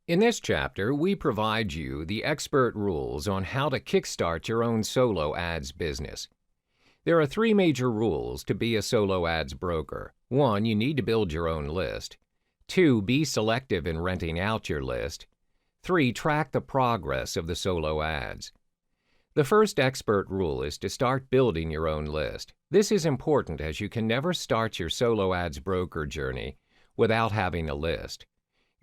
In this chapter, we provide you the expert rules on how to kickstart your own solo ads business. There are three major rules to be a solo ads broker. 1. You need to build your own list. 2. Be selective in renting out your list. 3. Track the progress of the solo ads. The first expert rule is to start building your own list. This is important as you can never start your solo ads broker journey without having a list.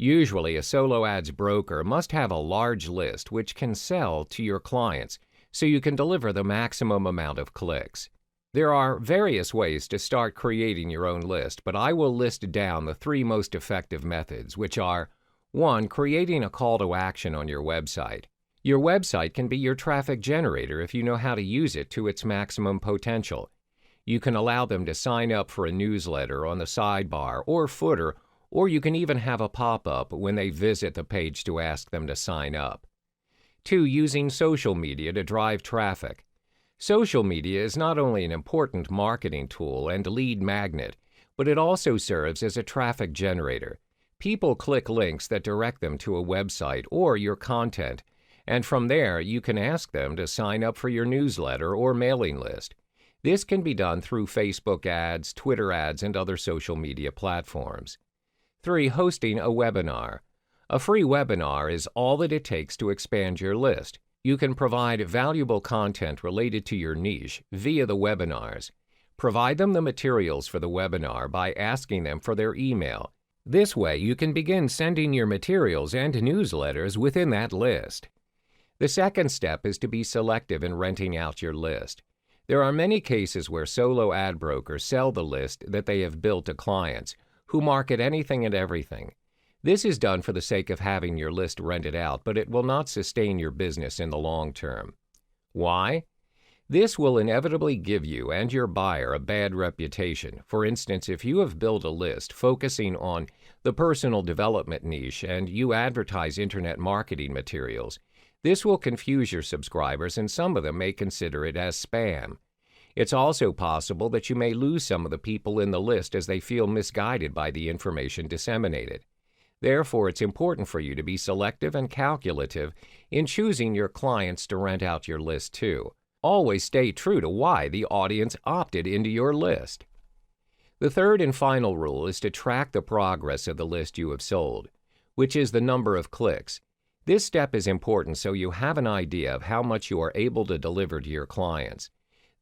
Usually, a solo ads broker must have a large list which can sell to your clients so you can deliver the maximum amount of clicks. There are various ways to start creating your own list, but I will list down the three most effective methods, which are 1. Creating a call to action on your website. Your website can be your traffic generator if you know how to use it to its maximum potential. You can allow them to sign up for a newsletter on the sidebar or footer, or you can even have a pop-up when they visit the page to ask them to sign up. 2. Using social media to drive traffic. Social media is not only an important marketing tool and lead magnet, but it also serves as a traffic generator. People click links that direct them to a website or your content, and from there you can ask them to sign up for your newsletter or mailing list. This can be done through Facebook ads, Twitter ads, and other social media platforms. 3. Hosting a webinar. A free webinar is all that it takes to expand your list. You can provide valuable content related to your niche via the webinars. Provide them the materials for the webinar by asking them for their email. This way, you can begin sending your materials and newsletters within that list. The second step is to be selective in renting out your list. There are many cases where solo ad brokers sell the list that they have built to clients who market anything and everything. This is done for the sake of having your list rented out, but it will not sustain your business in the long term. Why? This will inevitably give you and your buyer a bad reputation. For instance, if you have built a list focusing on the personal development niche and you advertise internet marketing materials, this will confuse your subscribers and some of them may consider it as spam. It's also possible that you may lose some of the people in the list as they feel misguided by the information disseminated. Therefore, it's important for you to be selective and calculative in choosing your clients to rent out your list to. Always stay true to why the audience opted into your list. The third and final rule is to track the progress of the list you have sold, which is the number of clicks. This step is important so you have an idea of how much you are able to deliver to your clients.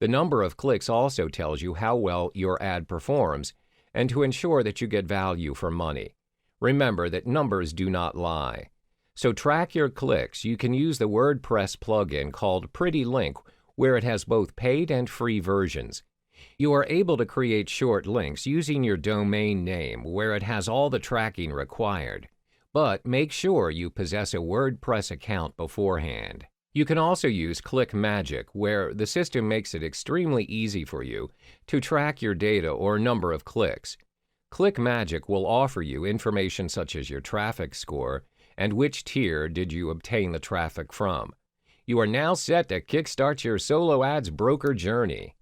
The number of clicks also tells you how well your ad performs and to ensure that you get value for money. Remember that numbers do not lie. So track your clicks. You can use the WordPress plugin called Pretty Link, where it has both paid and free versions. You are able to create short links using your domain name where it has all the tracking required. But make sure you possess a WordPress account beforehand. You can also use ClickMagick, where the system makes it extremely easy for you to track your data or number of clicks. ClickMagick will offer you information such as your traffic score and which tier did you obtain the traffic from. You are now set to kickstart your solo ads broker journey.